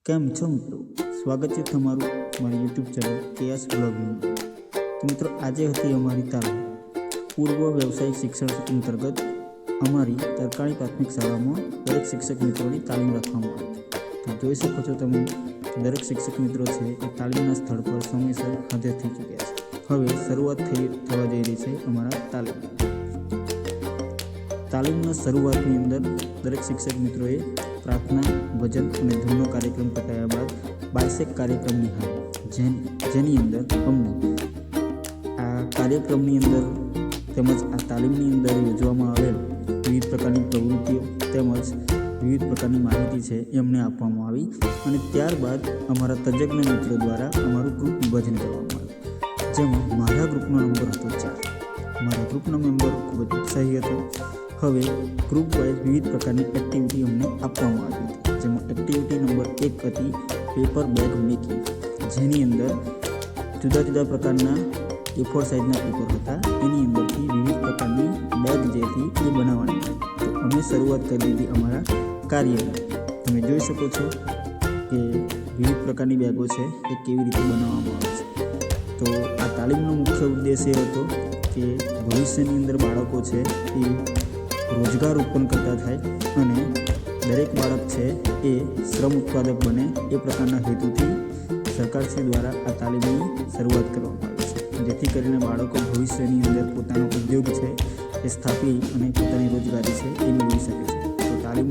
કેમ છો મિત્રો? સ્વાગત છે તમારું મારી યુટ્યુબ ચેનલ કેએસ બ્લોગિંગ. તો મિત્રો, આજે હતી અમારી તાલીમ. પૂર્વ વ્યવસાયિક શિક્ષણ અંતર્ગત અમારી સરકારી પ્રાથમિક શાળામાં દરેક શિક્ષક મિત્રોની તાલીમ રાખવામાં આવી હતી. તો જોઈ શકો છો તમે, દરેક શિક્ષક મિત્રો છે એ તાલીમના સ્થળ પર સમયસર હાજર થઈ ચૂક્યા છે. હવે શરૂઆત થવા જઈ રહી છે અમારા તાલીમના શરૂઆતની અંદર દરેક શિક્ષક મિત્રોએ પ્રાર્થના, ભજન અને ધૂનનો કાર્યક્રમ પતાવ્યા બાદ બાયસેક કાર્યક્રમ નિહાળ્યો, જેની અંદર અમને આ કાર્યક્રમની અંદર તેમજ આ તાલીમની અંદર યોજવામાં આવેલ વિવિધ પ્રકારની પ્રવૃત્તિઓ તેમજ વિવિધ પ્રકારની માહિતી છે એ અમને આપવામાં આવી અને ત્યારબાદ અમારા તજજ્ઞ મિત્રો દ્વારા અમારું ગ્રુપ વિભાજન કરવામાં આવ્યું, જેમાં મારા ગ્રુપનો નંબર હતો 4. મારા ગ્રુપનો મેમ્બર ખૂબ જ ઉત્સાહી હતો. હવે ગ્રુપ વાઇઝ વિવિધ પ્રકારની એક્ટિવિટી અમને આપવામાં આવી હતી, જેમાં એક્ટિવિટી નંબર 1 હતી પેપર બેગ મેકિંગ, જેની અંદર જુદા જુદા પ્રકારના A4 સાઇઝના પેપર હતા. એની અંદરથી વિવિધ પ્રકારની બેગ જે હતી એ બનાવવાની હતી. તો અમે શરૂઆત કરી દીધી અમારા કાર્યની. તમે જોઈ શકો છો કે વિવિધ પ્રકારની બેગો છે એ કેવી રીતે બનાવવામાં આવે છે. તો આ તાલીમનો મુખ્ય ઉદ્દેશ એ હતો કે ભવિષ્યની અંદર બાળકો છે એ રોજગાર ઉત્પન્ન કરતા થાય અને દરેક બાળક છે એ શ્રમ ઉત્પાદક બને, એ પ્રકારના હેતુથી સરકારશ્રી દ્વારા આ તાલીમની શરૂઆત કરવામાં આવી છે, જેથી કરીને બાળકો ભવિષ્યની અંદર પોતાનો ઉદ્યોગ છે એ સ્થાપી અને પોતાની રોજગારી છે એ મેળવી શકે છે. તો તાલીમ